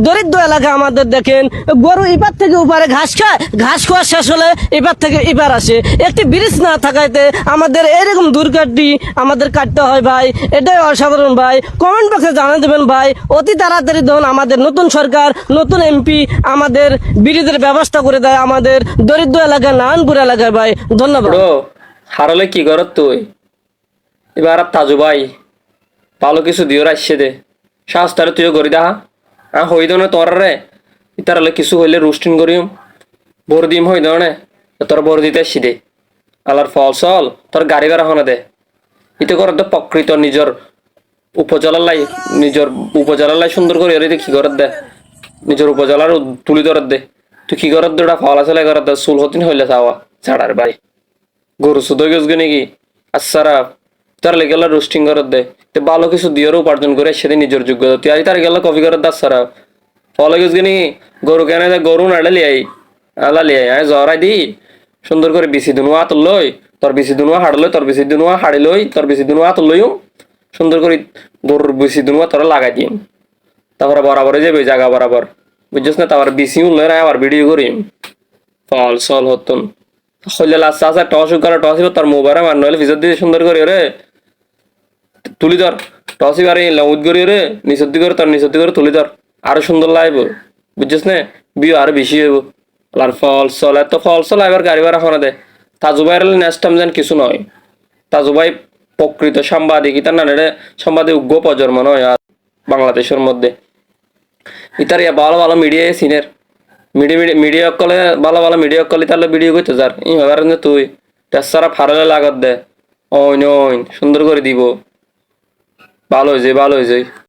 দরিদ্র এলাকা আমাদের দেখেন গরু এবার থেকে উপরে ঘাস খায়, ঘাস খাওয়া শেষ হলে এবার থেকে এবার আসে। একটি ব্রিজ না থাকাতে আমাদের এরকম দুর্ঘটনা আমাদের কাটতে হয় ভাই, এটাই অসাধারণ ভাই। কমেন্ট বক্সে জানিয়ে দেবেন ভাই, অতি তাড়াতাড়ি ধরুন আমাদের নতুন সরকার, নতুন এমপি আমাদের ব্রিজের ব্যবস্থা করে দেয় আমাদের দরিদ্র এলাকায়, নারায়ণপুর এলাকায় ভাই। ধন্যবাদ। হারলে কি করত তুই এবার তাজু ভাই ভালো কিছু দিও রাখছে দে সাহসটারে তুইও করি দেখা হই দনে তোর রে ইতারলে কিছু হইলে রুস্টিন করিম ভোর দিম হই দনে তোর ভোর দিতে আসছি দে আলার ফল চল তোর গাড়ি ভাড়া হনে দে ইতে কর দে প্রকৃত নিজের উপজেলার লাই সুন্দর করে এর কি করার দে নিজের উপজেলার তুলি ধরার দে তুই কি করার দে ওটা ফল আছে করার দে চুল হতিন হইলে চাওয়া ছাড়ার ভাই গরু সুদো গেছগে নাকি আচ্ছারা তার লেগে রোস্টিং করার দে তো ভালো কিছু দিয়েও উপার্জন করে সেদিন নিজের যোগ্যতা তুই তার গেল কফি করার দাস সারা ফলে গেছগে নাকি গরু কেন গরু নাড়ে লিয়াই আলা লিয়াই আমি জরাই দি সুন্দর করে বিচি দুনুয়া আতর লই তোর বিচি দুনুয়া হাড় লই তোর বিচি দুনুয়া হাড়ি লই তোর বিচি দুনুয়া আতর লইও সুন্দর করে গরুর বিচি দুনুয়া তোরা লাগাই দিম তারপরে বরাবর যাবে জায়গা বরাবর বুঝছিস না তারপর বিচিও লই আবার ভিডিও করিম ফল সল হতন হইলে লাস্ট আছে টস করে টস তোর মোবাইল মার নইলে ভিতর দিয়ে সুন্দর করে রে তুলি ধর টস এবারে লাউদ করি রে নিচের করে তোর নিচের করে তুলি ধর আরো সুন্দর লাগব বুঝছিস না বিয়ে আরো বেশি হইব আর ফল সল এত ফল সল এবার গাড়ি ভাড়া হনে দে তাজু ভাইয়ের নেক্সট টাইম যেন কিছু নয় তাজু ভাই প্রকৃত সাংবাদিক ইতার না সাংবাদিক উগ্র প্রজন্ম নয় আর বাংলাদেশের মধ্যে ইতার ভালো ভালো মিডিয়া সিনের মিডিয়া কলে ভালো মিডিয়া কলে তাহলে ভিডিও করতে যার এই ব্যাপারে তুই তেসারা ফারালে লাগত দে ওইন সুন্দর করে দিব ভালো হয়ে যায়